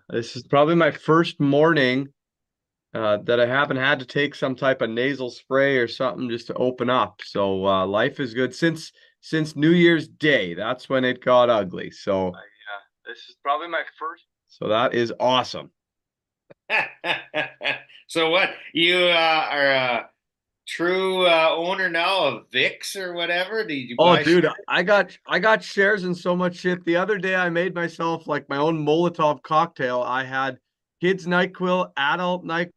This is probably my first morning that I haven't had to take some type of nasal spray or something just to open up. So life is good since New Year's Day. That's when it got ugly. This is probably my first. So that is awesome. So what, you are a true owner now of Vicks or whatever? Did you Oh, buy? dude, I got shares in so much shit. The other day I made myself like my own Molotov cocktail. I had kids NyQuil, adult NyQuil,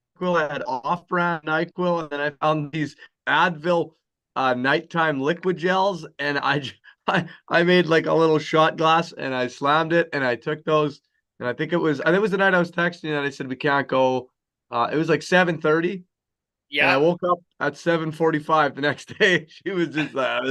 I had off-brand NyQuil, and then I found these Advil nighttime liquid gels, and I made like a little shot glass and I slammed it and I took those, and I think it was the night I was texting you and I said we can't go. It was like 7:30 and I Yeah. woke up at 7:45 the next day. She was just like,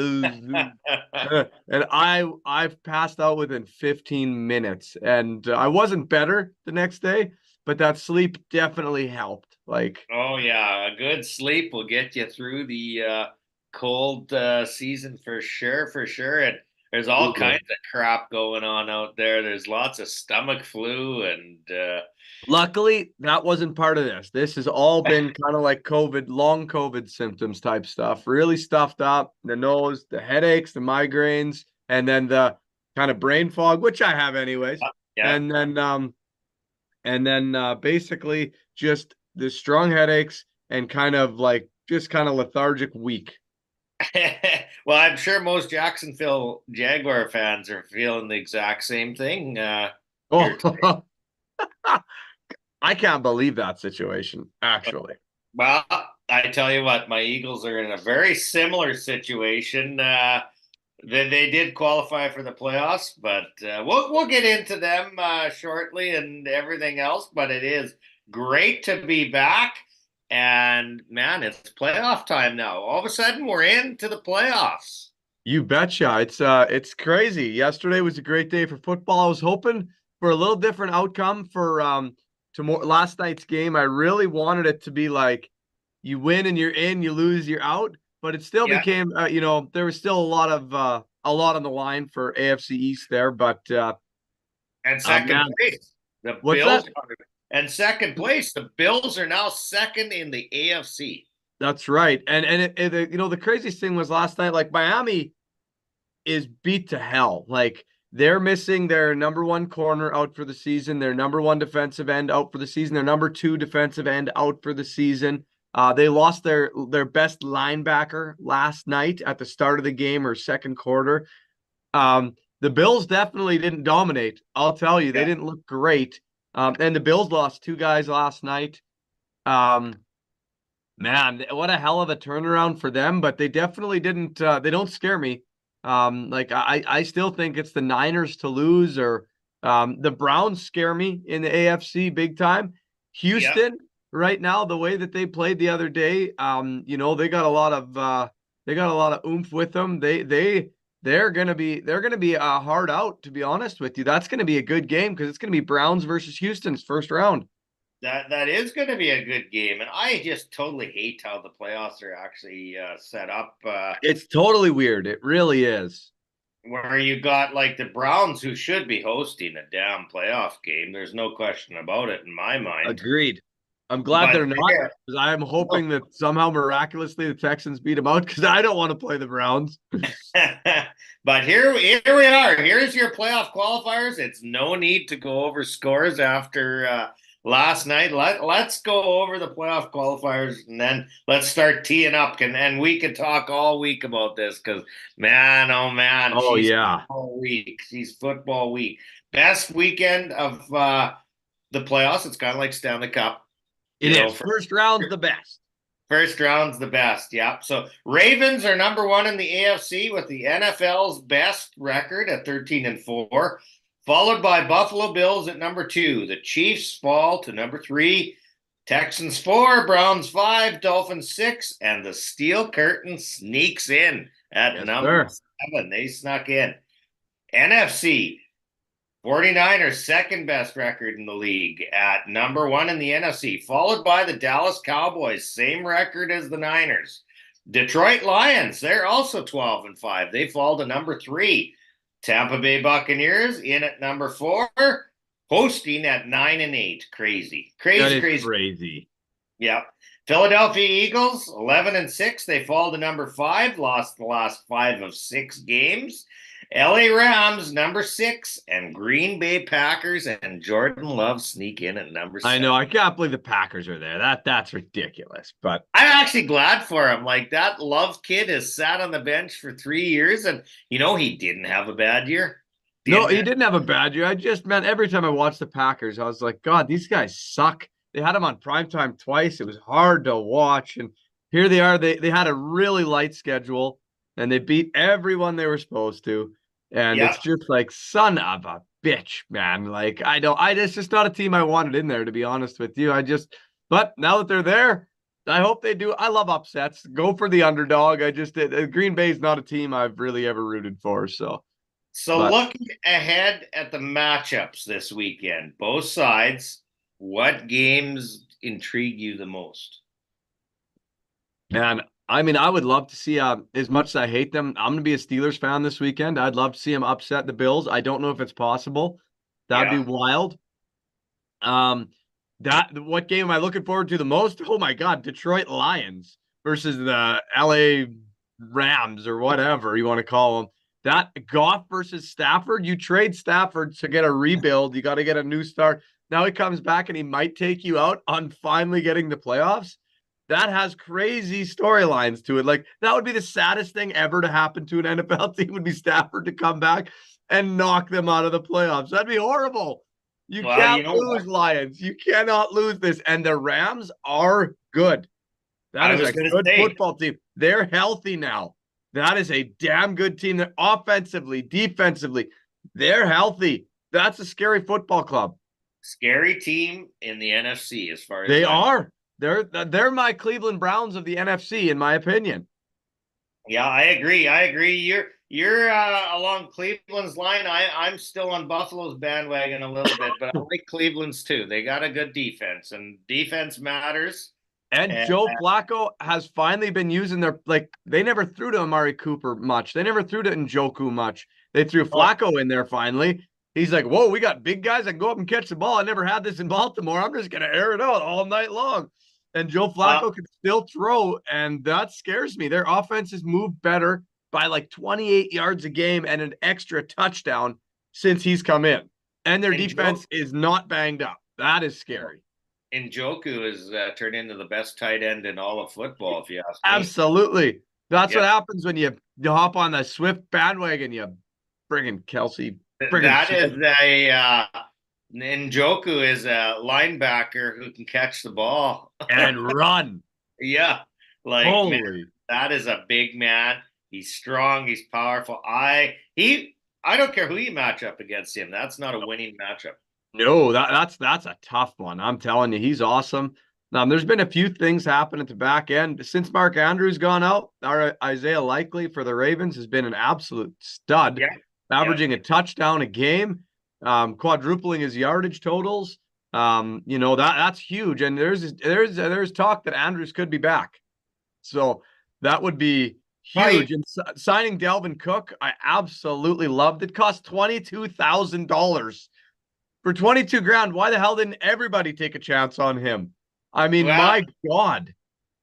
and I've passed out within 15 minutes, and I wasn't better the next day, but that sleep definitely helped. Like, Oh yeah, a good sleep will get you through the cold season for sure, for sure. And there's all absolutely. kinds of crap going on out there. There's lots of stomach flu and Luckily, that wasn't part of this. This has all been kind of like COVID, long COVID symptoms type stuff. Really stuffed up, the nose, the headaches, the migraines, and then the kind of brain fog, which I have anyways. yeah. And then basically just the strong headaches and kind of lethargic week. Well, I'm sure most Jacksonville Jaguar fans are feeling the exact same thing here today. Oh, I can't believe that situation, actually. Well, I tell you what, my Eagles are in a very similar situation. They did qualify for the playoffs, but we'll get into them shortly and everything else. But it is great to be back, and man, it's playoff time now. All of a sudden, we're into the playoffs. You betcha. It's crazy. Yesterday was a great day for football. I was hoping for a little different outcome for tomorrow last night's game. I really wanted it to be like you win and you're in, you lose, you're out. But it still Yeah, became there was still a lot on the line for AFC East there. But and second man, place, the what's Bills that? are, and second place, the Bills are now second in the AFC. That's right. And the craziest thing was last night, like Miami is beat to hell. Like they're missing their number one corner out for the season, their number one defensive end out for the season, their number two defensive end out for the season. They lost their best linebacker last night at the start of the game or second quarter. The Bills definitely didn't dominate. I'll tell you, they Yeah. didn't look great. And the Bills lost two guys last night. Um, Man, what a hell of a turnaround for them, but they definitely didn't they don't scare me. Like I still think it's the Niners to lose or the Browns scare me in the AFC big time. Yeah. Houston right now, the way that they played the other day, they got a lot of oomph with them. They're gonna be hard out, to be honest with you. That's gonna be a good game because it's gonna be Browns versus Houston's first round. That is going to be a good game, and I just totally hate how the playoffs are actually set up, It's totally weird. It really is. where you got like the Browns who should be hosting a damn playoff game. There's no question about it in my mind. Agreed. I'm glad But they're not because I'm hoping that somehow miraculously the Texans beat them out because I don't want to play the Browns. but here we are. Here's your playoff qualifiers. It's no need to go over scores after last night. Let's go over the playoff qualifiers and then let's start teeing up. And we could talk all week about this because man, oh man, Oh she's yeah, football week. She's football week. Best weekend of the playoffs. It's kind of like Stanley Cup, it you know, is. for First round's the best. first round's the best. Yeah. So Ravens are number one in the AFC with the NFL's best record at 13-4, followed by Buffalo Bills at number two. The Chiefs fall to number three. Texans four, Browns five, Dolphins six, and the Steel Curtain sneaks in at Yes, number sir. seven. They snuck in. NFC 49ers, second best record in the league at number one in the NFC, followed by the Dallas Cowboys, same record as the Niners. Detroit Lions, they're also 12-5. They fall to number three. Tampa Bay Buccaneers in at number four. hosting at 9-8. Crazy, That crazy, is crazy. crazy. Yeah. Philadelphia Eagles 11-6. They fall to number 5. Lost the last 5 of 6 games. LA Rams number 6, and Green Bay Packers and Jordan Love sneak in at number I 7. know. I can't believe the Packers are there. That's ridiculous. But I'm actually glad for him. Like, that Love kid has sat on the bench for 3 years, and he didn't have a bad year. no, he didn't have a bad year. I just meant every time I watched the Packers, I was like, God, these guys suck. They had him on primetime twice. It was hard to watch. And here they are. They had a really light schedule and they beat everyone they were supposed to. And Yeah. it's just like, son of a bitch, man. Like, it's just not a team I wanted in there, to be honest with you. But now that they're there, I hope they do. I love upsets. Go for the underdog. Green Bay's not a team I've really ever rooted for. So But looking ahead at the matchups this weekend, both sides, what games intrigue you the most? man, I mean, I would love to see, as much as I hate them, I'm going to be a Steelers fan this weekend. I'd love to see them upset the Bills. I don't know if it's possible. That'd be Yeah. wild. Um, what game am I looking forward to the most? Oh my God, Detroit Lions versus the LA Rams or whatever you want to call them. That Goff versus Stafford, you trade Stafford to get a rebuild. You got to get a new start. Now he comes back and he might take you out on finally getting the playoffs. That has crazy storylines to it. Like, that would be the saddest thing ever to happen to an NFL team, would be Stafford to come back and knock them out of the playoffs. That'd be horrible. You Well, can't you know lose, what? Lions. You cannot lose this. And the Rams are good. That I is was a going to good say, football team. They're healthy now. That is a damn good team. They're offensively, defensively, they're healthy. That's a scary football club. scary team in the NFC as far as They I'm. are. They're my Cleveland Browns of the NFC, in my opinion. Yeah, I agree. I agree. You're along Cleveland's line. I'm still on Buffalo's bandwagon a little bit, but I like Cleveland's too. They got a good defense, and defense matters. And And Joe Flacco has finally been using they never threw to Amari Cooper much. They never threw to Njoku much. They threw oh, Flacco in there finally. He's like, whoa, we got big guys that can go up and catch the ball. I never had this in Baltimore. I'm just going to air it out all night long. And Joe Flacco can still throw, and that scares me. Their offense has moved better by like 28 yards a game and an extra touchdown since he's come in. And their defense is not banged up. That is scary. Njoku is turned into the best tight end in all of football, if you ask me. Absolutely. That's Yeah. what happens when you hop on the Swift bandwagon, you friggin' Kelsey. That is Njoku is a linebacker who can catch the ball and run. Yeah, like, Holy. man, that is a big man. He's strong. He's powerful. I don't care who you match up against him. That's not a winning matchup. No, that's a tough one. I'm telling you, he's awesome. There's been a few things happen at the back end since Mark Andrews gone out. Our Isaiah Likely for the Ravens has been an absolute stud, averaging a touchdown a game, quadrupling his yardage totals. That's huge. And there's talk that Andrews could be back, so that would be huge. And signing Dalvin Cook, I absolutely loved. It cost $22,000. For 22 grand, why the hell didn't everybody take a chance on him? I mean, my God.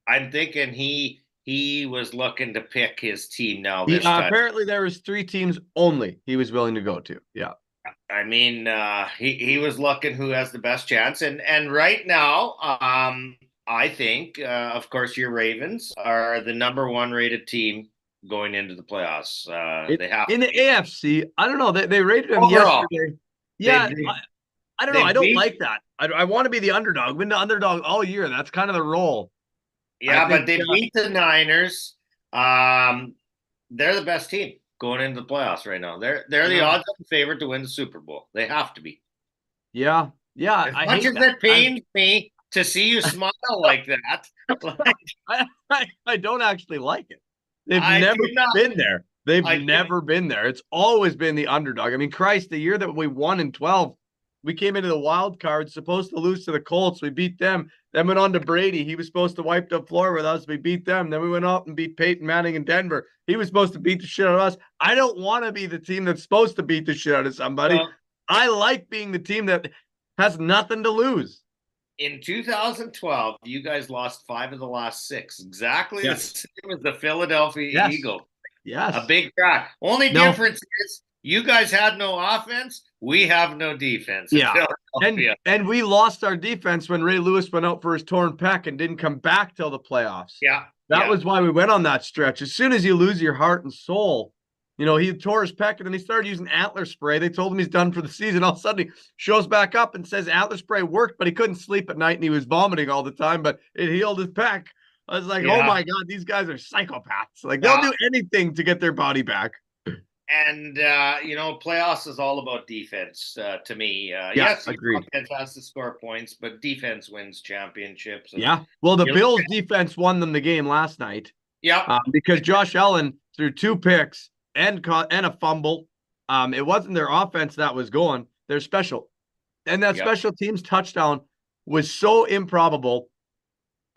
I'm thinking he was looking to pick his team now this time. Apparently there was 3 teams only he was willing to go to. Yeah. I mean, he was looking who has the best chance. And right now, I think, of course, your Ravens are the number 1 rated team going into the playoffs. They have in the AFC. I don't know. They rated him yesterday. Yeah, I don't know. I don't like that. I want to be the underdog. I've been the underdog all year. That's kind of the role. Yeah, but they beat the Niners. They're the best team going into the playoffs right now. They're the odds-on favorite to win the Super Bowl. They have to be. Yeah. As much as it pains me to see you smile like that. I don't actually like it. They've never been there. They've never been there. It's always been the underdog. I mean, Christ, the year that we won in 12, we came into the wild card, supposed to lose to the Colts. We beat them. Then went on to Brady. He was supposed to wipe the floor with us. We beat them. Then we went out and beat Peyton Manning in Denver. He was supposed to beat the shit out of us. I don't want to be the team that's supposed to beat the shit out of somebody. I like being the team that has nothing to lose. In 2012, you guys lost 5 of the last 6, exactly the Yes. same as the Philadelphia Yes. Eagles. A Yes. big crack. Only No. difference is you guys had no offense. We have no defense in Yeah. Philadelphia. And we lost our defense when Ray Lewis went out for his torn pec and didn't come back till the playoffs. Yeah. That Yeah. was why we went on that stretch. As soon as you lose your heart and soul, he tore his pec and then he started using antler spray. They told him he's done for the season. All of a sudden, he shows back up and says antler spray worked, but he couldn't sleep at night and he was vomiting all the time, but it healed his pec. I was like, oh Yeah. my God, these guys are psychopaths. Like, they'll Yeah. do anything to get their body back. And playoffs is all about defense to me. Yes, agreed. offense has to score points, but defense wins championships. And, Yeah. Well, the you know, Bills defense won them the game last night. yeah. Because Josh Allen threw 2 picks and a fumble. It wasn't their offense that was going, their special. And that special teams touchdown was so improbable.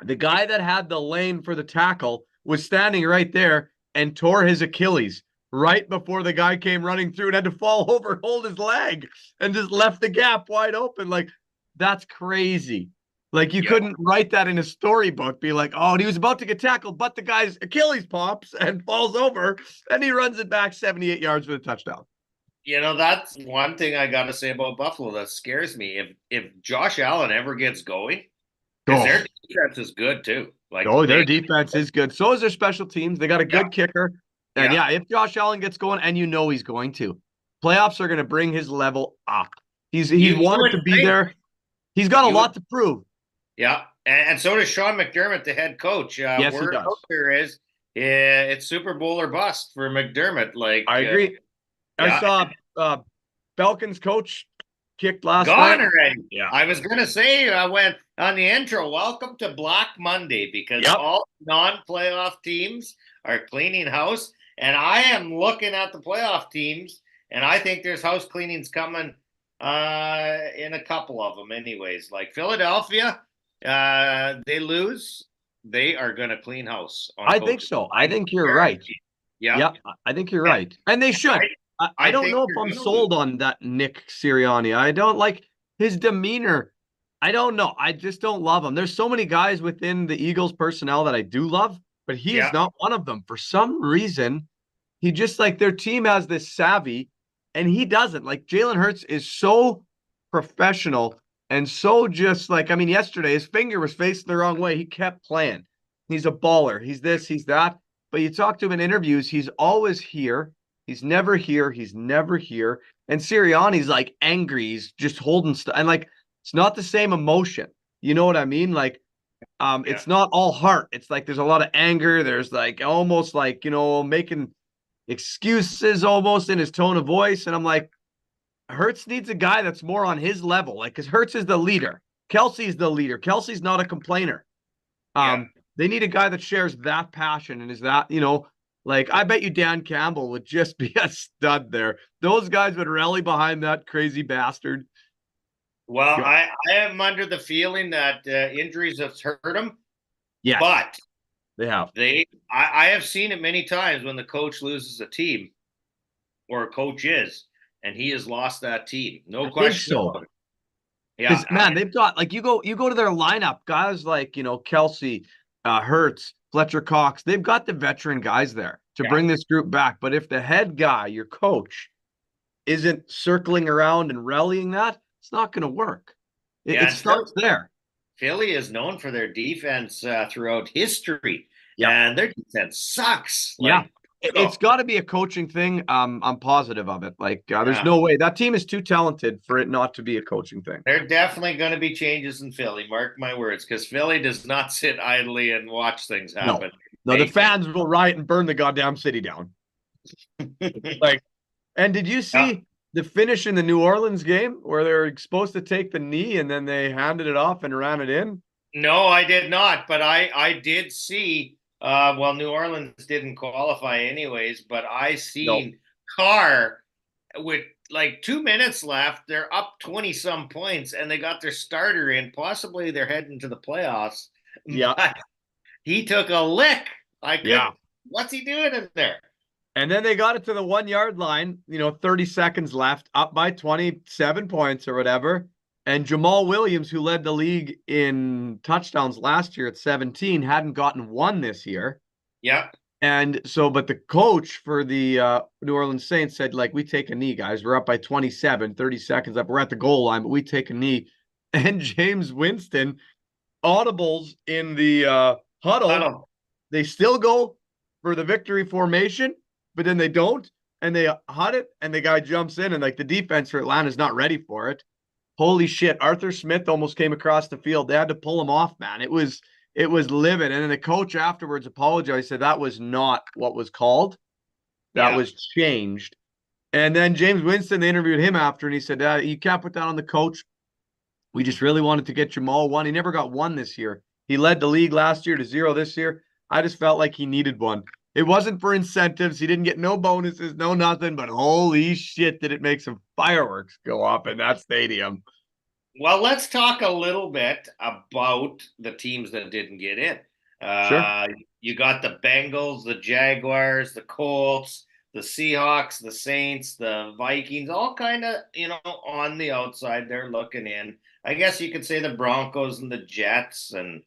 The guy that had the lane for the tackle was standing right there and tore his Achilles right before the guy came running through and had to fall over, hold his leg, and just left the gap wide open. Like, that's crazy. Like, you couldn't write that in a storybook, be like, oh, and he was about to get tackled, but the guy's Achilles pops and falls over, and he runs it back 78 yards for the touchdown. That's one thing I got to say about Buffalo that scares me. If Josh Allen ever gets going, because their defense is good too. Their defense is good. So is their special teams. They got a good kicker. And if Josh Allen gets going, and he's going to, playoffs are going to bring his level up. He's wanted to be there. He's got a lot to prove. Yeah, and so does Sean McDermott, the head coach. Yes, he does. There is, it's Super Bowl or bust for McDermott. I agree. I saw Falcons coach kicked last night. Gone already. Yeah. I was going to say, I went on the intro, welcome to Black Monday, because all non-playoff teams are cleaning house. And I am looking at the playoff teams, and I think there's house cleanings coming in a couple of them anyways. Like Philadelphia, they lose, they are going to clean house. I think so. I think you're right. Yeah, I think you're right. And they should. I don't know if I'm sold on that Nick Sirianni. I don't like his demeanor. I don't know. I just don't love him. There's so many guys within the Eagles personnel that I do love, but he is not one of them. For some reason, he just, like, their team has this savvy, and he doesn't. Like, Jalen Hurts is so professional and so just like, yesterday his finger was facing the wrong way. He kept playing. He's a baller. He's this, he's that. But you talk to him in interviews, he's always here. He's never here. He's never here. And Sirianni's like angry. He's just holding stuff. And like, it's not the same emotion. You know what I mean? Like, it's not all heart. It's like there's a lot of anger. There's like almost like, making excuses almost in his tone of voice. And I'm like, Hurts needs a guy that's more on his level. Like, because Hurts is the leader. Kelsey's the leader. Kelsey's not a complainer. They need a guy that shares that passion and is that, like, I bet you Dan Campbell would just be a stud there. Those guys would rally behind that crazy bastard. Well, I am under the feeling that injuries have hurt him. Yeah, but they have. I have seen it many times when the coach loses a team, or a coach is, and he has lost that team. No question. So. Yeah, man, they've got, like, you go to their lineup, guys like Kelsey, Hurts, Fletcher Cox. They've got the veteran guys there to bring this group back. But if the head guy, your coach, isn't circling around and rallying that, it's not going to work. It starts there. Philly is known for their defense throughout history, and their defense sucks. It's got to be a coaching thing. I'm positive of it. Like, there's no way. That team is too talented for it not to be a coaching thing. There are definitely going to be changes in Philly. Mark my words, because Philly does not sit idly and watch things happen. No, the fans will riot and burn the goddamn city down. And did you see the finish in the New Orleans game where they were supposed to take the knee and then they handed it off and ran it in? No, I did not. But I did see. New Orleans didn't qualify anyways, but I seen Carr with like 2 minutes left. They're up 20-some points, and they got their starter in. Possibly they're heading to the playoffs. Yeah, but he took a lick. What's he doing in there? And then they got it to the 1 yard line, 30 seconds left, up by 27 points or whatever. And Jamal Williams, who led the league in touchdowns last year at 17, hadn't gotten one this year. Yeah. And so, but the coach for the New Orleans Saints said, like, we take a knee, guys. We're up by 27, 30 seconds up. We're at the goal line, but we take a knee. And James Winston audibles in the huddle. They still go for the victory formation, but then they don't. And they hut it, and the guy jumps in, and like the defense for Atlanta is not ready for it. Holy shit. Arthur Smith almost came across the field. They had to pull him off, man. It was livid. And then the coach afterwards apologized, said that was not what was called. That was changed. And then James Winston, they interviewed him after, and he said, you can't put that on the coach. We just really wanted to get Jamal one. He never got one this year. He led the league last year to 0 this year. I just felt like he needed one. It wasn't for incentives. He didn't get no bonuses, no nothing, but holy shit, did it make some fireworks go off in that stadium. Well, let's talk a little bit about the teams that didn't get in. Sure. You got the Bengals, the Jaguars, the Colts, the Seahawks, the Saints, the Vikings, all kind of, on the outside, they're looking in. I guess you could say the Broncos and the Jets and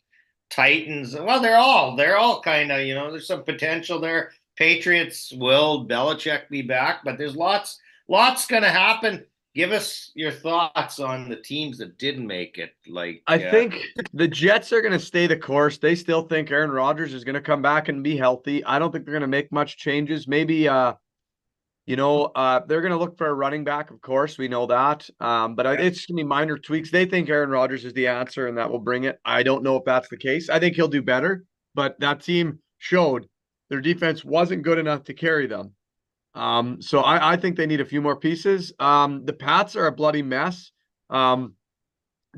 Titans. Well, they're all kind of, there's some potential there. Patriots, will Belichick be back? But there's lots going to happen. Give us your thoughts on the teams that didn't make it. I think the Jets are going to stay the course. They still think Aaron Rodgers is going to come back and be healthy. I don't think they're going to make much changes. Maybe, they're going to look for a running back, of course. We know that. But it's going to be minor tweaks. They think Aaron Rodgers is the answer, and that will bring it. I don't know if that's the case. I think he'll do better. But that team showed their defense wasn't good enough to carry them. So I think they need a few more pieces. The Pats are a bloody mess. They're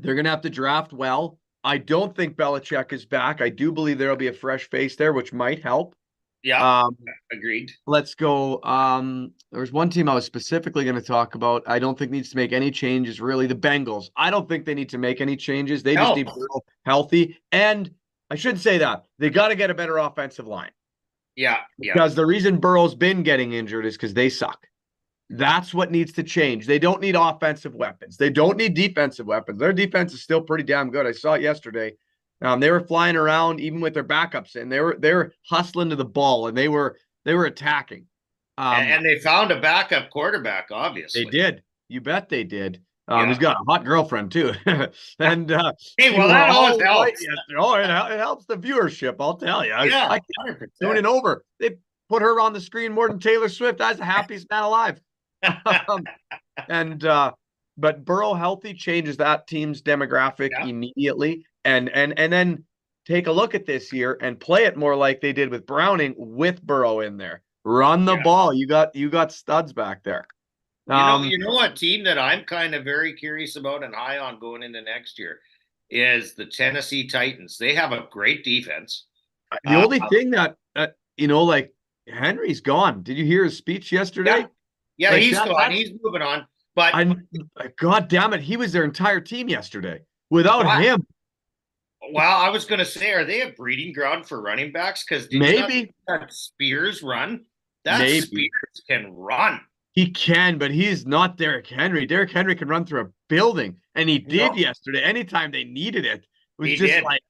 going to have to draft well. I don't think Belichick is back. I do believe there'll be a fresh face there, which might help. Yeah, agreed. Let's go. There's one team I was specifically going to talk about. I don't think needs to make any changes, really. The Bengals. I don't think they need to make any changes. They just need to be healthy. And I should say that they got to get a better offensive line. Yeah. Because the reason Burrow's been getting injured is because they suck. That's what needs to change. They don't need offensive weapons. They don't need defensive weapons. Their defense is still pretty damn good. I saw it yesterday. They were flying around even with their backups in. They were hustling to the ball, and they were attacking. And they found a backup quarterback, obviously. They did. You bet they did. He's got a hot girlfriend too. And hey, well, that always helps. It helps the viewership, I'll tell you. Yeah, I keep tuning over. They put her on the screen more than Taylor Swift. That's the happiest man alive. But Burrow healthy changes that team's demographic immediately. And then take a look at this year and play it more like they did with Browning with Burrow in there. Run the ball. You got studs back there. You know what team that I'm kind of very curious about and high on going into next year is the Tennessee Titans. They have a great defense. The only thing that like Henry's gone. Did you hear his speech yesterday? Yeah, he's gone. He's moving on. But God damn it, he was their entire team yesterday. Without him. Well, I was going to say, are they a breeding ground for running backs? Because maybe that Spears run. Spears can run. He can, but he's not Derrick Henry. Derrick Henry can run through a building, and he did yesterday. Anytime they needed it, he did. But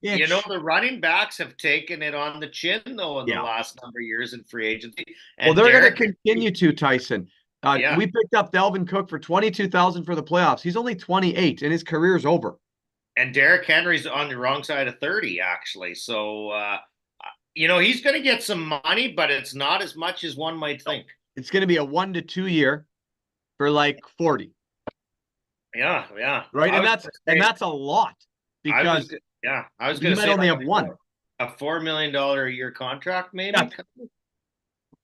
the running backs have taken it on the chin though in the last number of years in free agency. And they're going to continue to, Tyson. We picked up Dalvin Cook for $22,000 for the playoffs. He's only 28, and his career's over. And Derrick Henry's on the wrong side of 30, actually. So, he's going to get some money, but it's not as much as one might think. It's going to be a 1 to 2 year for like 40. Yeah. Right, and that's a lot because I was going to say only have one. A $4 million a year contract, maybe. Yeah.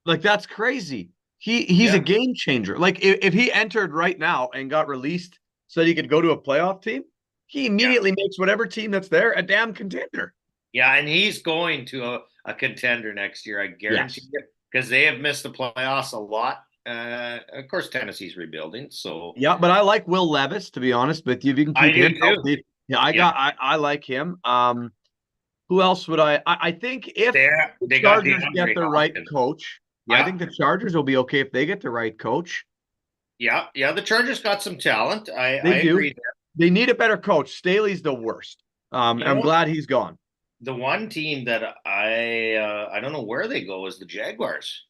Like that's crazy. He's a game changer. Like if he entered right now and got released so that he could go to a playoff team, he immediately makes whatever team that's there a damn contender. Yeah, and he's going to a contender next year, I guarantee you, because they have missed the playoffs a lot. Of course, Tennessee's rebuilding, so yeah. But I like Will Levis, to be honest with you. If you can keep him healthy, I like him. Who else would I think if the They got Chargers get DeAndre the right Hopkins. coach, I Yeah, think the Chargers will be okay if they get the right coach. yeah, yeah. The Chargers got some talent. I They do. agree. They need a better coach. Staley's the worst. You I'm know, glad he's gone. the one team that I don't know where they go is the Jaguars.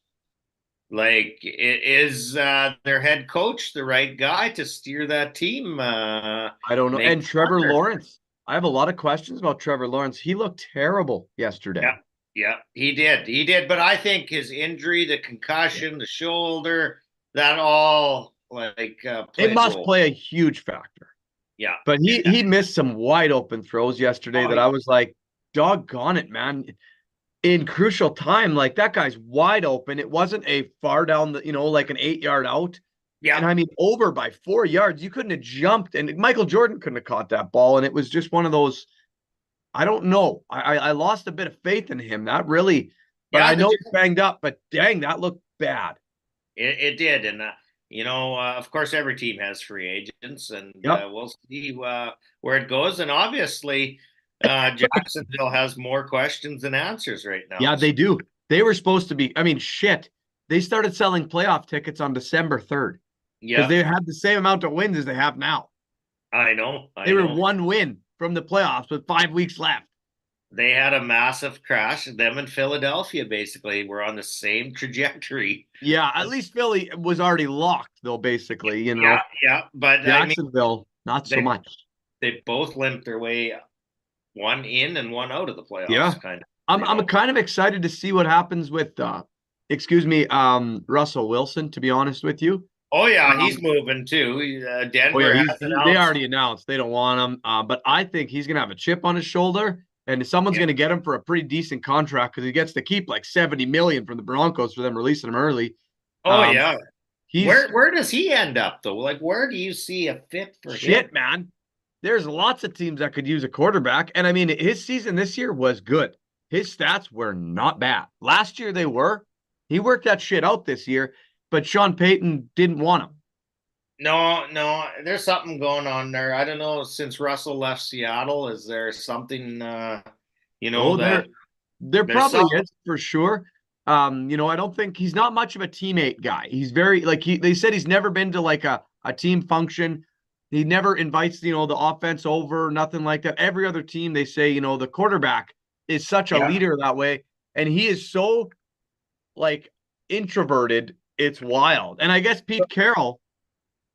Like, is their head coach the right guy to steer that team? I don't know. Make And Trevor further? Lawrence. I have a lot of questions about Trevor Lawrence. He looked terrible yesterday. Yeah, yeah, he did. But I think his injury, the concussion, the shoulder, that all It plays a must role. play a huge factor. Yeah, But he missed some wide open throws yesterday oh, that I was like, doggone it, man. In crucial time, like that guy's wide open. It wasn't a far down the, like an 8 yard out. And yeah, I mean, over by 4 yards. You couldn't have jumped, and Michael Jordan couldn't have caught that ball. And it was just one of those. I don't know. I lost a bit of faith in him. Not really, but yeah. I know he's banged up. But dang, that looked bad. It did, and of course, every team has free agents, and Yep. we'll see where it goes. And obviously, Jacksonville has more questions than answers right now. Yeah, they do. They were supposed to be. I mean, shit. They started selling playoff tickets on December 3rd because Yeah, they had the same amount of wins as they have now. I know. They were one win from the playoffs with 5 weeks left. They had a massive crash. Them and Philadelphia basically were on the same trajectory. Yeah, at least Philly was already locked, though, basically, Yeah, yeah. But Jacksonville, not so much. They both limped their way one in and one out of the playoffs, Yeah. kind of. I'm kind of excited to see what happens with Russell Wilson, to be honest with you. Oh yeah, he's moving too. Denver they already announced they don't want him. But I think he's gonna have a chip on his shoulder, and someone's gonna get him for a pretty decent contract because he gets to keep like $70 million from the Broncos for them releasing him early. Oh yeah. Where does he end up though? Like, where do you see a fit for him? Shit, man. There's lots of teams that could use a quarterback, and I mean his season this year was good. His stats were not bad. Last year they were. He worked that shit out this year, but Sean Payton didn't want him. No, there's something going on there. I don't know. Since Russell left Seattle, is there something? That there probably is for sure. I don't think he's not much of a teammate guy. He's very they said he's never been to like a team function. He never invites the offense over, nothing like that. Every other team they say the quarterback is such a leader that way, and he is so like introverted. It's wild. And I guess Pete Carroll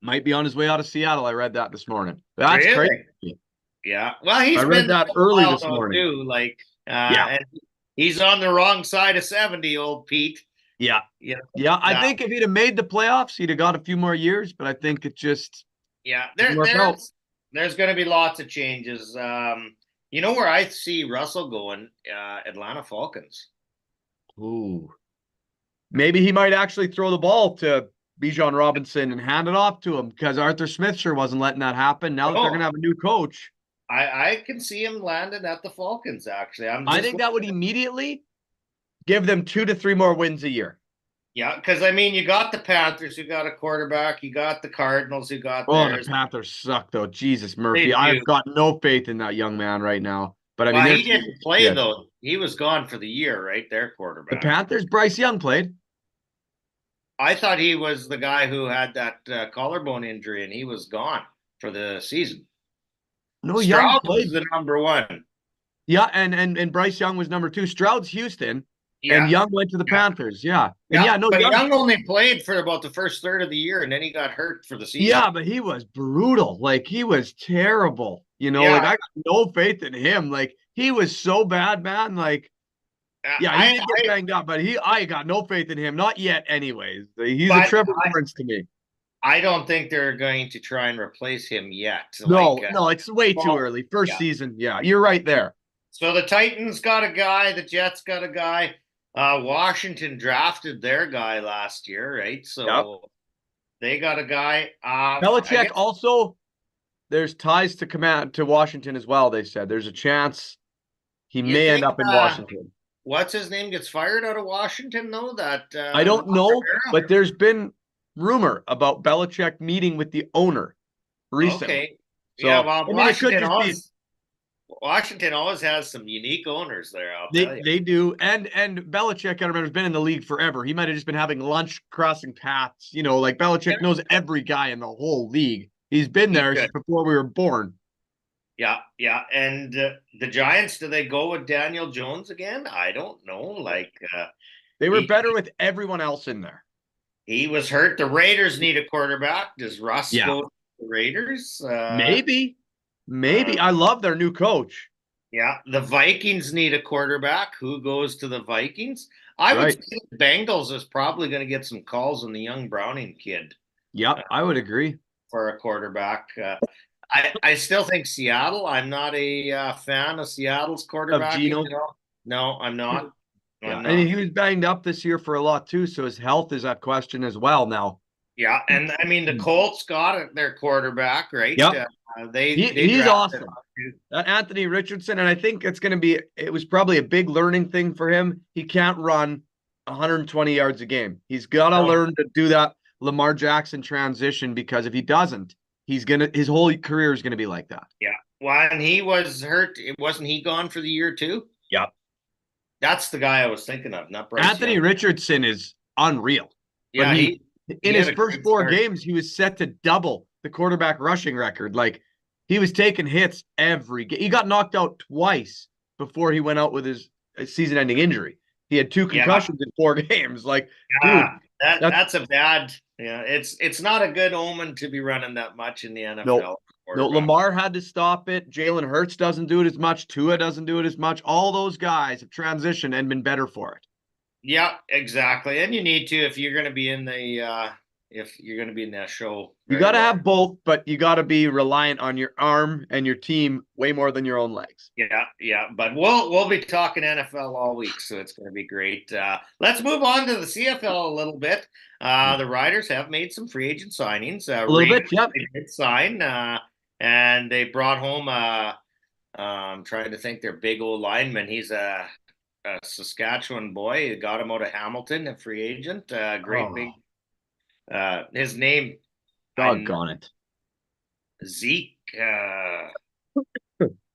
might be on his way out of Seattle. I read that this morning. That's really? crazy. Yeah. Well, I read that early this morning too. And he's on the wrong side of 70, old Pete. Yeah. I think if he'd have made the playoffs, he'd have got a few more years. But I think it just there's going to be lots of changes. Where I see Russell going? Atlanta Falcons. Ooh. Maybe he might actually throw the ball to Bijan Robinson and hand it off to him because Arthur Smith sure wasn't letting that happen. Now that they're going to have a new coach. I can see him landing at the Falcons, actually. I think that would immediately give them 2 to 3 more wins a year. Yeah, because, you got the Panthers, you got a quarterback, you got the Cardinals, you got theirs. The Panthers suck, though. Jesus, Murphy. I've got no faith in that young man right now. But he didn't play, though. He was gone for the year, right? Their quarterback. The Panthers, Bryce Young played. I thought he was the guy who had that collarbone injury, and he was gone for the season. No, Stroud was the number 1. Yeah, and Bryce Young was number 2. Stroud's Houston, and Young went to the Panthers. Yeah. But Young only played for about the first third of the year, and then he got hurt for the season. Yeah, but he was brutal. Like, he was terrible. I got no faith in him. Like, he was so bad, man. Like, he did get banged up, but I got no faith in him. Not yet, anyways. He's a Trevor Lawrence to me. I don't think they're going to try and replace him yet. No, it's way too early. First season. Yeah, you're right there. So the Titans got a guy. The Jets got a guy. Washington drafted their guy last year, right? So they got a guy. Belichick also, there's ties to Washington as well, they said. There's a chance he may end up in Washington. What's his name gets fired out of Washington, though? I don't know, but there's been rumor about Belichick meeting with the owner recently. Okay. So, it could just be Washington always has some unique owners there, I'll They tell you. they do, and Belichick, I remember, has been in the league forever. He might have just been having lunch, crossing paths. Like Belichick knows every guy in the whole league. He's been He there could. since before we were born. Yeah, yeah. And the Giants, do they go with Daniel Jones again? I don't know. Like They were he better with everyone else in there. he was hurt. The Raiders need a quarterback. Does Russ Yeah, go to the Raiders? maybe, Uh, maybe. I love their new coach. yeah, the Vikings need a quarterback. Who goes to the Vikings? I would Right. say the Bengals is probably going to get some calls on the young Browning kid Yep, I would agree. for a quarterback. I still think Seattle. I'm not a fan of Seattle's Of quarterbacking Geno. at all. No, I'm not. Yeah, I'm and not. he was banged up this year for a lot too, so his health is at question as well now. Yeah, and I mean the Colts got their quarterback, right? Yep, They he's drafted awesome. him. That Anthony Richardson, and I think it was probably a big learning thing for him. He can't run 120 yards a game. He's got to No, learn to do that Lamar Jackson transition, because if he doesn't, his whole career is gonna be like that. yeah. When he was hurt, wasn't he gone for the year too? Yep. That's the guy I was thinking of, not Bryce Anthony Young. Richardson is unreal, but Yeah, in he his had a first good four start. games, he was set to double the quarterback rushing record. Like, he was taking hits every game. He got knocked out twice before he went out with his season-ending injury. He had two Yeah, concussions in 4 games. Like, dude, yeah. That that's that's a bad. Yeah, it's not a good omen to be running that much in the no, NFL no. quarterback. Lamar had to stop it. Jalen Hurts doesn't do it as much. Tua doesn't do it as much. All those guys have transitioned and been better for it. Yeah, exactly. And you need to if you're going to be in the if you're going to be in that show You very got to long. have both, but you got to be reliant on your arm and your team way more than your own legs. Yeah, yeah. But we'll be talking NFL all week, so it's going to be great. Let's move on to the CFL a little bit. The Riders have made some free agent signings. A little Reed, bit, yep. they did sign, and they brought home. I'm trying to think their big old lineman. He's a Saskatchewan boy. Got him out of Hamilton, a free agent. Great big. Oh, His name, I doggone it. Zeke.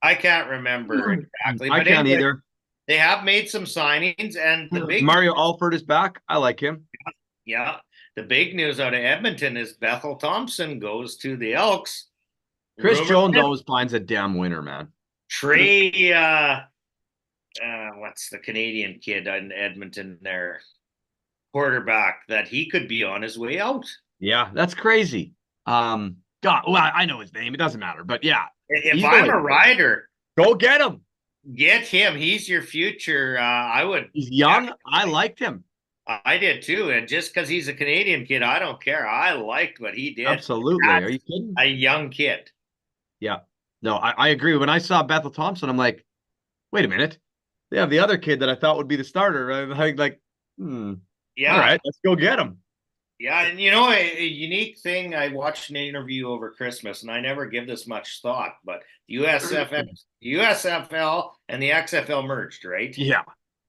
I can't remember exactly, I but can't anyway, either. they have made some signings, and the big, Mario Alford is back. I like him. yeah, the big news out of Edmonton is Bethel Thompson goes to the Elks. Chris Rumor Jones is always finds a damn winner, man. Trey, what's the Canadian kid in Edmonton there, quarterback, that he could be on his way out. Yeah, that's crazy. God, well, I know his name. It doesn't matter, but yeah, If I'm easily a Rider, go get him. get him. He's your future. I would. He's young. I liked him. I did too, and just because he's a Canadian kid, I don't care. I liked what he did. Absolutely. Are That's you kidding? a young kid. Yeah. No, I agree. When I saw Bethel Thompson, I'm like, wait a minute. They have the other kid that I thought would be the starter. All Yeah, right, let's go get him. yeah, and you know a unique thing. I watched an interview over Christmas, and I never give this much thought, but USFL and the XFL merged, right? Yeah,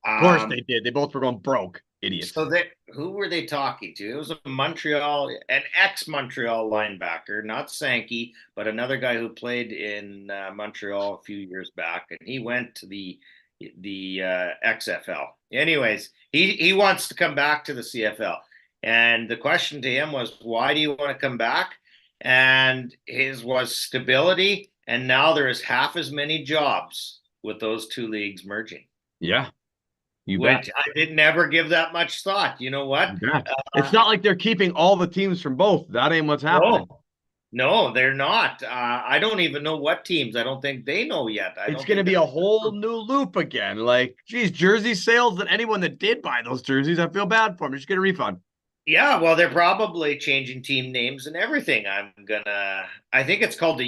of course Um, they did. They both were going broke. Idiots. so they who were they talking to? It was an ex-Montreal linebacker, not Sankey, but another guy who played in Montreal a few years back, and he went to the XFL. Anyways, he wants to come back to the CFL. And the question to him was, why do you want to come back? And his was stability. And now there is half as many jobs with those two leagues merging, Yeah, you bet. which I did never give that much thought. You know what? You bet. It's not like they're keeping all the teams from both. That ain't what's happening. No, no, they're not. I don't even know what teams. I don't think they know yet. I It's don't going to think be a whole new loop again. Like, geez, jersey sales, that anyone that did buy those jerseys, I feel bad for them. Just get a refund. Yeah, well, they're probably changing team names and everything. I think it's called the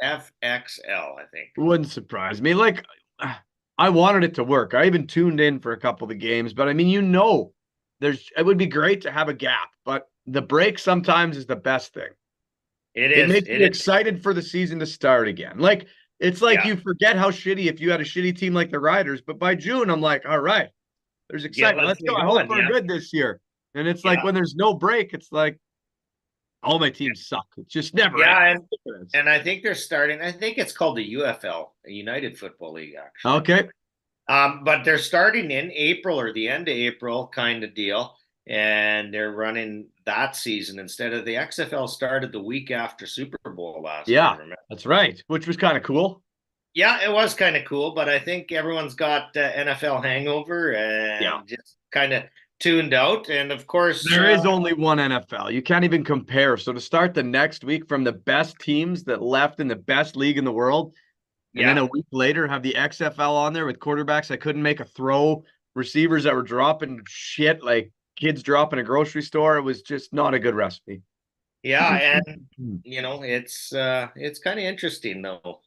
USFXL, I think. It wouldn't surprise me. Like, I wanted it to work. I even tuned in for a couple of the games, but I mean, it would be great to have a gap, but the break sometimes is the best thing. It It is. makes It me is. excited for the season to start again. Like, it's like Yeah. you forget how shitty if you had a shitty team like the Riders, but by June, I'm like, all right, there's Yeah, excitement. let's Let's go. get I hope going. we're Yeah. good this year. And it's like Yeah. when there's no break, it's like, All my teams suck. It's just never Yeah, ends. and I think they're starting. I think it's called the UFL, a United Football League, actually. Okay. But they're starting in April or the end of April kind of deal, and they're running that season instead of the XFL started the week after Super Bowl last year. Yeah, Remember? that's right. Which was kind of cool. Yeah, it was kind of cool, but I think everyone's got NFL hangover Yeah. and just kind of tuned out. And of course, There is only one NFL. You can't even compare. So to start the next week from the best teams that left in the best league in the world, and then yeah, a week later have the XFL on there with quarterbacks that couldn't make a throw, receivers that were dropping shit like kids dropping a grocery store. It was just not a good recipe. yeah, and it's kind of interesting though.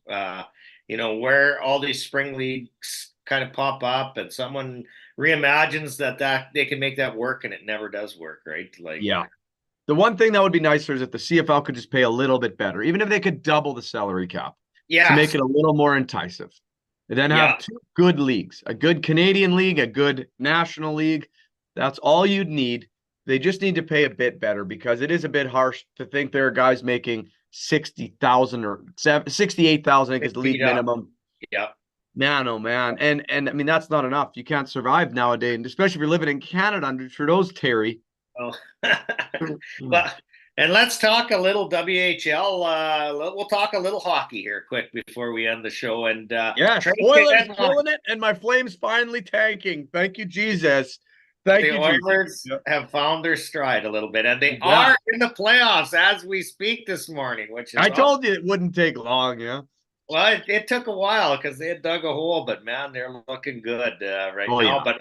Where all these spring leagues kind of pop up, and someone reimagines that they can make that work, and it never does work, right? Like, Yeah. The one thing that would be nicer is if the CFL could just pay a little bit better, even if they could double the salary cap to yeah, make it a little more enticing. And then yeah, have two good leagues, a good Canadian league, a good national league. That's all you'd need. They just need to pay a bit better because it is a bit harsh to think there are guys making 60,000 or 68,000, I think is the league up. minimum. Yeah. Man, oh man. And I mean that's not enough. You can't survive nowadays, and especially if you're living in Canada under Trudeau's Terry. Oh. Well, and let's talk a little WHL. We'll talk a little hockey here quick before we end the show. And Yeah, spoilers killing it, and my Flames finally tanking. Thank you, Jesus. Thank the you, Oilers Jesus. have found their stride a little bit, and they are in the playoffs as we speak this morning. Which is I told you it wouldn't take long. Yeah. well, it took a while because they had dug a hole, but man, they're looking good right now. Yeah. But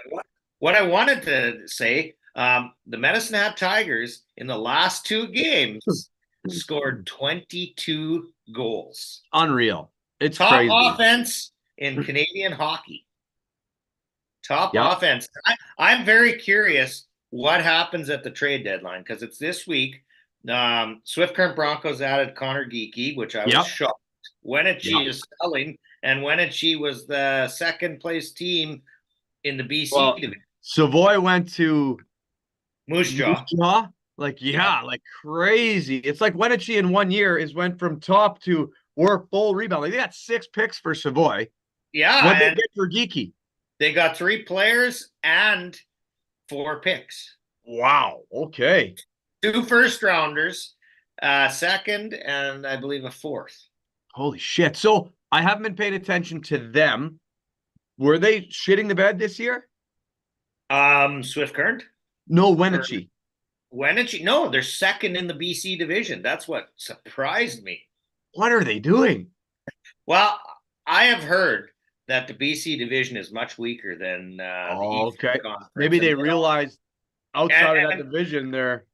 what I wanted to say, the Medicine Hat Tigers in the last two games scored 22 goals. Unreal. It's Top crazy. offense in Canadian hockey. Top offense. I'm very curious what happens at the trade deadline because it's this week. Swift Current Broncos added Connor Geekie, which I was shocked. Wenatchee is selling, and Wenatchee was the second place team in the BC division. Savoy went to Moose Jaw. Like crazy. It's like Wenatchee in 1 year went from top to we're full rebound. Like they got 6 picks for Savoy. Yeah. What did they get for Geekie? They got 3 players and 4 picks. Wow. Okay. 2 first rounders, second, and I believe a 4th. Holy shit. So I haven't been paying attention to them. Were they shitting the bed this year? Swift Current? No, Wenatchee. Wenatchee? No, they're second in the BC division. That's what surprised me. What are they doing? Well, I have heard that the BC division is much weaker than the Eastern Conference. Maybe they realized outside of that division there.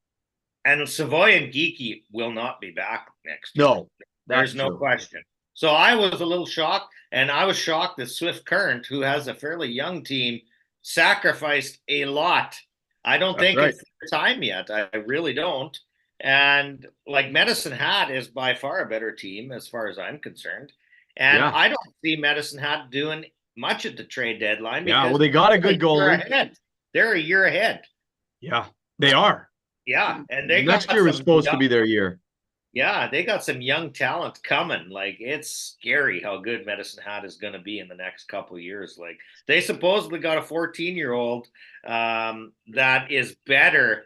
And Savoy and Geekie will not be back next year. No, there's no question. So I was a little shocked, and I was shocked that Swift Current, who has a fairly young team, sacrificed a lot. I don't think it's their time yet. I really don't. And like Medicine Hat is by far a better team as far as I'm concerned. And I don't see Medicine Hat doing much at the trade deadline. Yeah, well, they got a good goalie. They're a year ahead. Yeah, they are. Yeah, and next year was supposed to be their year. Yeah, they got some young talent coming. Like it's scary how good Medicine Hat is going to be in the next couple of years. Like they supposedly got a 14-year-old that is better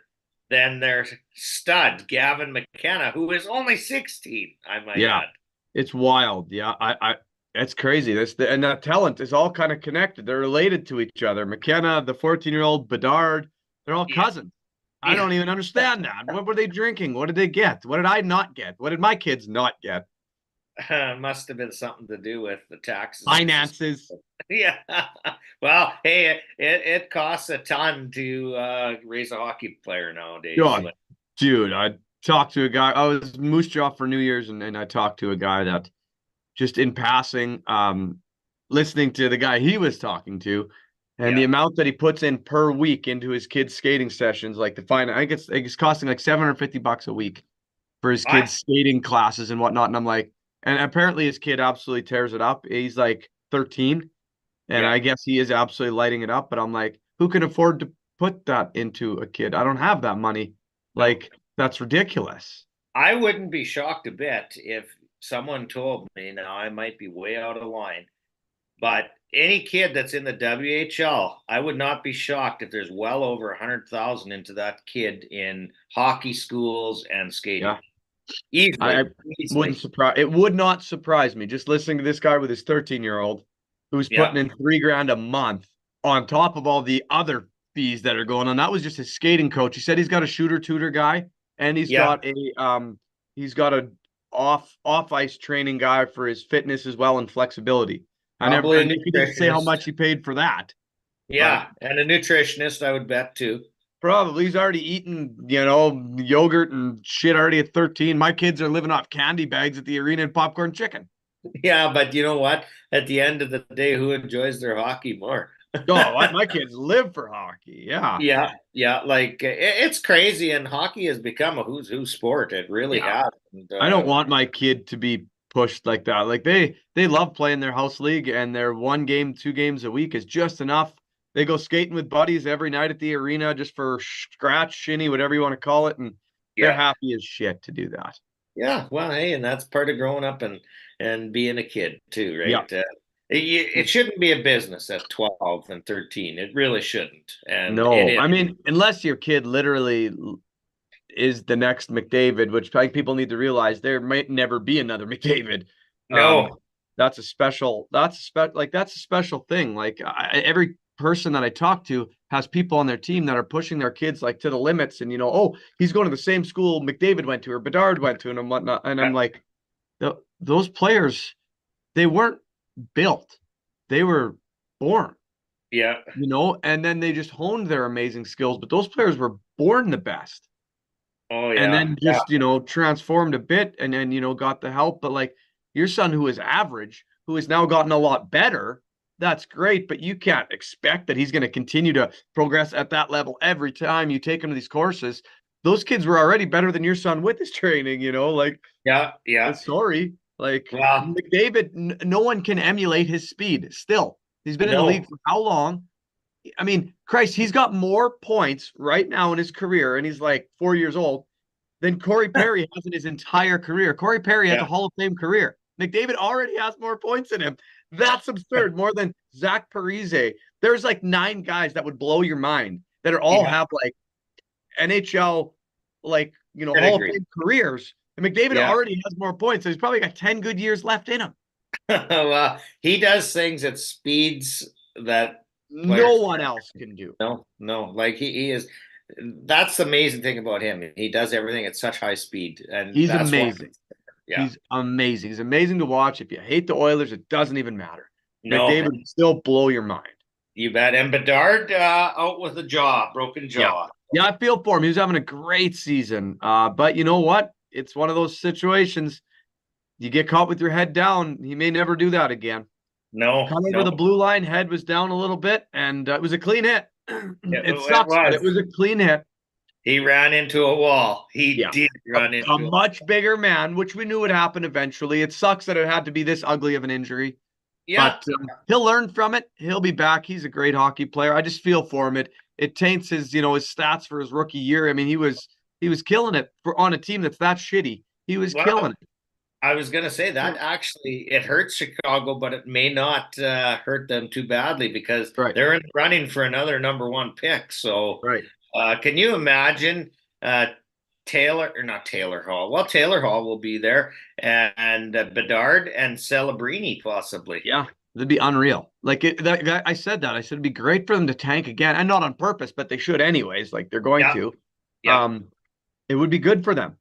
than their stud Gavin McKenna, who is only 16. I might add. It's wild. Yeah, it's crazy. And that talent is all kind of connected. They're related to each other. McKenna, the 14-year-old Bedard, they're all cousins. I don't even understand that. What were they drinking? What did they get? What did I not get? What did my kids not get? Must have been something to do with the taxes. Finances. Yeah. Well, hey, it costs a ton to raise a hockey player nowadays. God, dude, I talked to a guy. I was Moose Jaw for New Year's, and I talked to a guy that just in passing, listening to the guy he was talking to, and the amount that he puts in per week into his kids' skating sessions, like the fine, I think it's costing like $750 a week for his kids' skating classes and whatnot. And I'm like, and apparently his kid absolutely tears it up. He's like 13, and I guess he is absolutely lighting it up. But I'm like, who can afford to put that into a kid? I don't have that money. Like, that's ridiculous. I wouldn't be shocked a bit if someone told me, now I might be way out of line, but any kid that's in the WHL, I would not be shocked if there's well over 100,000 into that kid in hockey schools and skating. Yeah. I Easily, wouldn't easily. surprise. It would not surprise me just listening to this guy with his 13-year-old who's Yeah. putting in 3 grand a month on top of all the other fees that are going on. That was just his skating coach. He said he's got a shooter tutor guy and Yeah. he's got a off ice training guy for his fitness as well and flexibility. Probably I a guess he didn't say how nutritionist. much he paid for that, but Yeah. And a nutritionist, I would bet too. probably he's already eaten, yogurt and shit already at 13. My kids are living off candy bags at the arena and popcorn chicken. Yeah. But you know what? At the end of the day, who enjoys their hockey more? Oh, my kids live for hockey. Yeah. Yeah, yeah, like it's crazy, and hockey has become a who's who sport. It really Yeah. has. And, I don't want my kid to be pushed like that. Like they love playing their house league and their 1 game, 2 games a week is just enough. They go skating with buddies every night at the arena just for scratch, shinny, whatever you want to call it, and they're yeah, happy as shit to do that. yeah. Well, hey, and that's part of growing up and being a kid too, Yeah. right? It shouldn't be a business at 12 and 13. It really shouldn't, and it No, is. I mean, unless your kid literally is the next McDavid, which I think people need to realize there might never be another McDavid. Um, No, that's a special thing. Like every person that I talk to has people on their team that are pushing their kids like to the limits, and oh, he's going to the same school McDavid went to or Bedard went to, and whatnot. And I'm like, those players, they weren't built, they were born. yeah, And then they just honed their amazing skills. But those players were born the best oh and yeah, then yeah, just transformed a bit and then got the help. But like your son who is average, who has now gotten a lot better, that's great, but you can't expect that he's going to continue to progress at that level every time you take him to these courses. Those kids were already better than your son with his training, like yeah, yeah. sorry, like Well, McDavid, no one can emulate his speed still. He's been in the league no, for how long? I mean, Christ, he's got more points right now in his career, and he's like 4 years old, than Corey Perry has in his entire career. Corey Perry has a yeah, Hall of Fame career. McDavid already has more points than him. That's absurd. More than Zach Parise. There's like 9 guys that would blow your mind that are all yeah. have like NHL, like, Hall of Pedigree. Fame careers. And McDavid Yeah. already has more points. So he's probably got 10 good years left in him. Well, he does things at speeds that No players. one else can do. No, no. Like he is. That's the amazing thing about him. He does everything at such high speed, and He's that's why. amazing. Yeah. He's amazing. He's amazing to watch. If you hate the Oilers, it doesn't even matter. No, McDavid would still blow your mind. you bet. And Bedard out with a jaw, broken Yeah. jaw. Yeah, I feel for him. He was having a great season. But you know what? It's one of those situations. You get caught with your head down. He may never do that again. No, Come over no. the blue line, head was down a little bit, and it was a clean hit. It It sucks, but was. it was a clean hit. He ran into a wall. He Yeah. did run A into. much bigger man, which we knew would happen eventually. It sucks that it had to be this ugly of an injury. Yeah. But he'll learn from it. He'll be back. He's a great hockey player. I just feel for him. It taints his his stats for his rookie year. I mean, he was killing it on a team that's that shitty. He was killing Well, it. I was going to say that actually it hurts Chicago, but it may not hurt them too badly because Right. they're in the running for another number one pick. So, Right. can you imagine Taylor or not Taylor Hall? Well, Taylor Hall will be there, and Bedard and Celebrini possibly. Yeah. It'd be unreal. Like I said that. I said it'd be great for them to tank again, and not on purpose, but they should anyways. Like they're going Yeah, to. yeah. It would be good for them.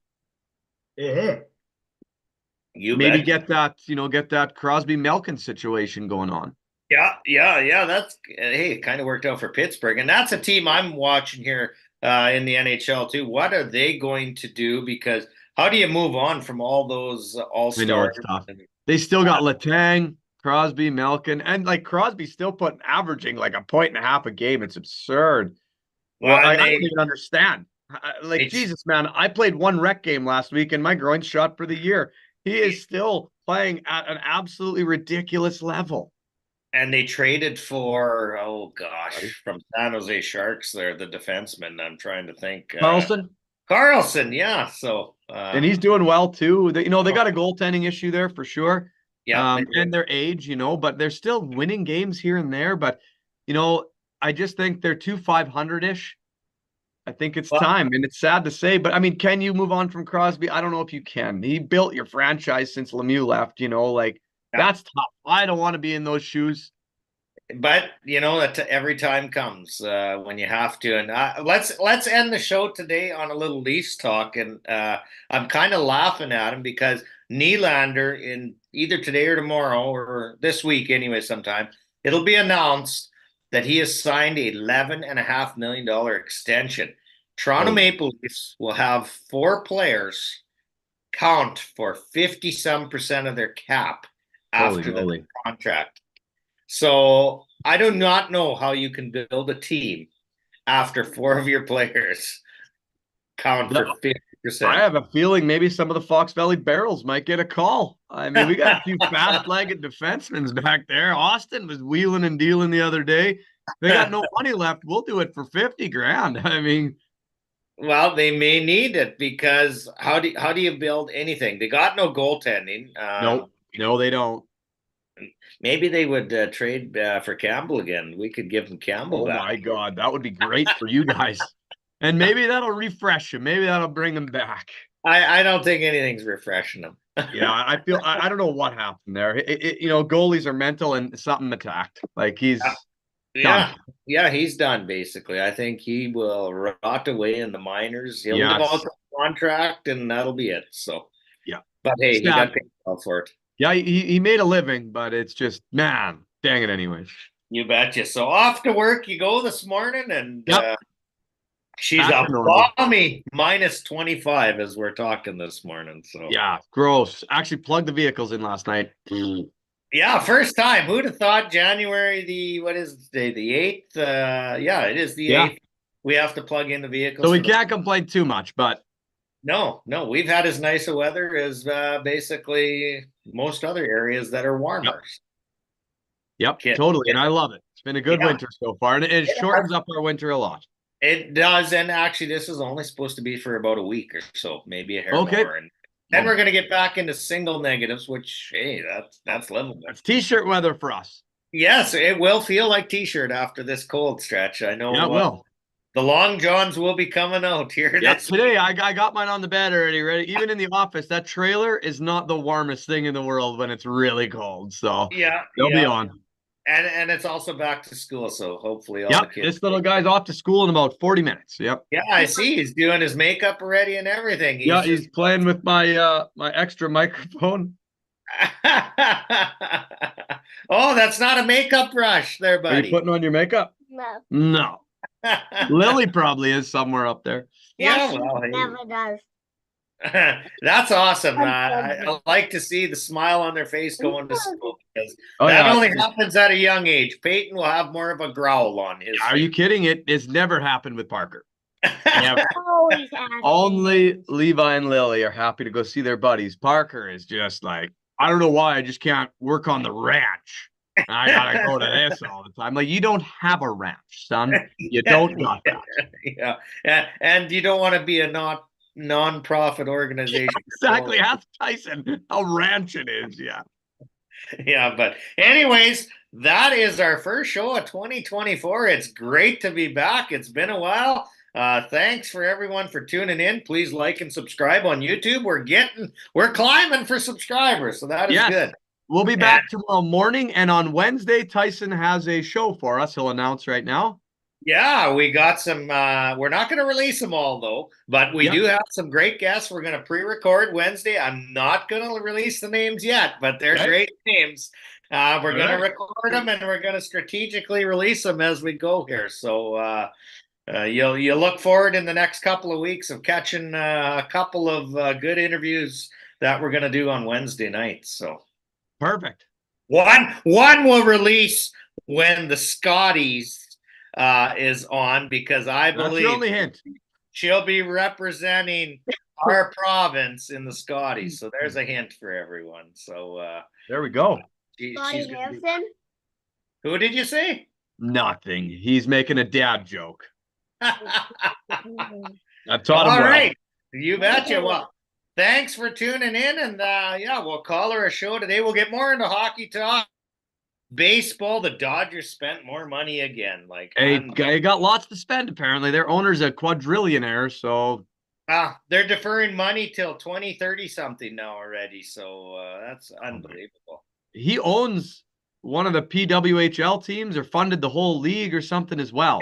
You Maybe bet. get that Crosby Malkin situation going on. Yeah, yeah, yeah. That's hey, it kind of worked out for Pittsburgh, and that's a team I'm watching here in the NHL too. What are they going to do? Because how do you move on from all those all I know stars? it's tough. They still got Letang, Crosby, Malkin, and like Crosby still averaging like a point and a half a game. It's absurd. Well, Well, I and don't even understand. Like they Jesus, man, I played one rec game last week and my groin shot for the year. He is still playing at an absolutely ridiculous level. and they traded for from San Jose Sharks. They're the defenseman. I'm trying to think. Carlson, Carlson, yeah. So And he's doing well too. They got a goaltending issue there for sure. Yeah, And their age, but they're still winning games here and there. But, I just think they're too 500-ish. I think it's well, time, and it's sad to say, but I mean, can you move on from Crosby? I don't know if you can. He built your franchise since Lemieux left, like yeah. that's tough. I don't want to be in those shoes. But that every time comes when you have to. And let's end the show today on a little Leafs talk. And I'm kind of laughing at him because Nylander, in either today or tomorrow or this week anyway, sometime it'll be announced that he has signed a $11.5 million extension. Toronto Maple Leafs will have 4 players count for 50-some% of their cap after the contract. So I do not know how you can build a team after 4 of your players count for 50%. I have a feeling maybe some of the Fox Valley Barrels might get a call. I mean, we got a few fast-legged defensemen back there. Austin was wheeling and dealing the other day. They got no money left. We'll do it for 50 grand. I mean, well, they may need it because how do you build anything? They got no goaltending. No, they don't. Maybe they would trade for Campbell again. We could give them Campbell back. Oh my God, that would be great for you guys. And maybe that'll refresh him. Maybe that'll bring him back. I don't think anything's refreshing him. Yeah, I feel I don't know what happened there. Goalies are mental and something attacked. Like he's done. Yeah, he's done basically. I think he will rot away in the minors. He'll live out the contract, and that'll be it. So yeah, but hey, he got paid well for it. Yeah, he made a living, but it's just, man, dang it anyways. You betcha. So off to work you go this morning, and she's a balmy -25 as we're talking this morning. So yeah, gross. Actually plugged the vehicles in last night. Yeah, first time. Who'd have thought January the 8th? Yeah, it is the 8th. We have to plug in the vehicles. So we can't complain too much, but no, we've had as nice a weather as basically most other areas that are warmer. Yep, totally. And I love it. It's been a good winter so far, and it shortens up our winter a lot. It does, and actually this is only supposed to be for about a week or so, maybe a hair more. And then we're going to get back into single negatives, which, hey, that's livable. That's T-shirt weather for us. Yes, it will feel like T-shirt after this cold stretch. I know. Yeah, it will. The long johns will be coming out here. Yeah, today I got mine on the bed already, ready. Even in the office, that trailer is not the warmest thing in the world when it's really cold. So they'll be on. And it's also back to school, so hopefully all the kids. This little guy's off to school in about 40 minutes. Yep. Yeah, I see. He's doing his makeup already and everything. He's playing with my my extra microphone. Oh, that's not a makeup brush there, buddy. Are you putting on your makeup? No. Lily probably is somewhere up there. Yeah, well, never does. That's awesome. I like to see the smile on their face going to school because that only happens at a young age. Peyton will have more of a growl on his. Are you kidding? It's never happened with Parker. Always Only Levi and Lily are happy to go see their buddies. Parker is just like, I don't know why I just can't work on the ranch. I gotta go to this all the time. Like, you don't have a ranch, son. You don't got that. Yeah, and you don't want to be a non-profit organization. Exactly. Ask Tyson how ranch it is. Yeah, but anyways, that is our first show of 2024. It's great to be back. It's been a while. Thanks for everyone for tuning in. Please like and subscribe on YouTube. We're climbing for subscribers, so that is good. We'll be back tomorrow morning, and on Wednesday, Tyson has a show for us. He'll announce right now. Yeah, we got some. We're not going to release them all, though, but we do have some great guests. We're going to pre-record Wednesday. I'm not going to release the names yet, but they're great names. We're going to record them, and we're going to strategically release them as we go here. So you'll look forward in the next couple of weeks of catching a couple of good interviews that we're going to do on Wednesday nights. So perfect. One will release when the Scotties is on, because I believe that's the only hint. She'll be representing our province in the Scotties. So there's a hint for everyone. So there we go. Scotty Harrison? Who did you say? Nothing. He's making a dad joke. I taught him all well. Right. You betcha. Well, thanks for tuning in, and yeah, we'll call her a show today. We'll get more into hockey talk. Baseball, the Dodgers spent more money again. Like, Hey, they got lots to spend, apparently. Their owner's a quadrillionaire, so they're deferring money till 2030 something now already. So that's unbelievable. he owns one of the PWHL teams or funded the whole league or something as well.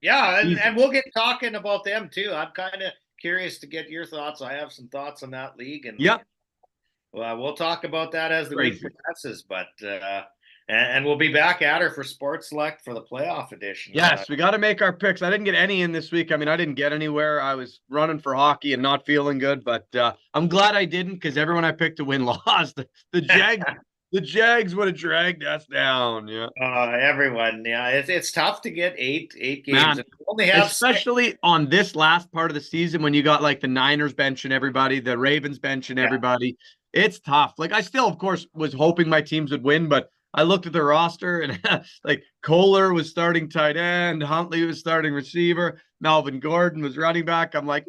Yeah, and we'll get talking about them too. I'm kind of curious to get your thoughts. I have some thoughts on that league, and we'll talk about that as the week progresses. But and we'll be back at her for Sports Select for the playoff edition. Yes, we got to make our picks. I didn't get any in this week. I mean, I didn't get anywhere. I was running for hockey and not feeling good, but I'm glad I didn't, because everyone I picked to win lost. The Jags would have dragged us down. Yeah. Everyone. Yeah, it's tough to get eight games. Man, and only have especially on this last part of the season when you got like the Niners benching everybody, the Ravens benching everybody. It's tough. Like, I still, of course, was hoping my teams would win, but I looked at the roster and like Kohler was starting tight end, Huntley was starting receiver, Melvin Gordon was running back. I'm like,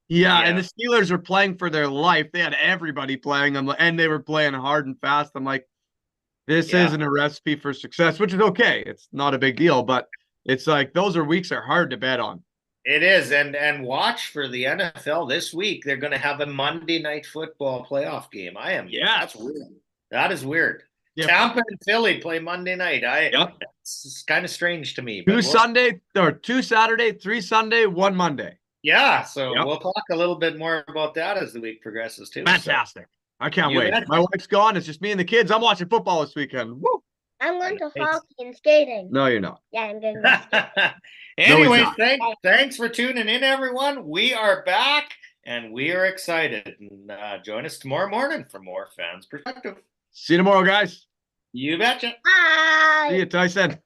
yeah. And the Steelers were playing for their life. They had everybody playing them, and they were playing hard and fast. I'm like, this isn't a recipe for success, which is okay. It's not a big deal, but it's like those weeks are hard to bet on. It is, and watch for the NFL this week. They're going to have a Monday Night Football playoff game. That's weird. That is weird. Yep. Tampa and Philly play Monday night. It's kind of strange to me. Two Saturday, 3 Sunday, 1 Monday. Yeah, so we'll talk a little bit more about that as the week progresses too. Fantastic. So. I can't wait. My wife's gone. It's just me and the kids. I'm watching football this weekend. Woo! I'm going to hockey and skating. No, you're not. Yeah, I'm going to Anyway, thanks for tuning in, everyone. We are back, and we are excited. And join us tomorrow morning for more Fans Perspective. See you tomorrow, guys. You betcha. Bye. See you, Tyson.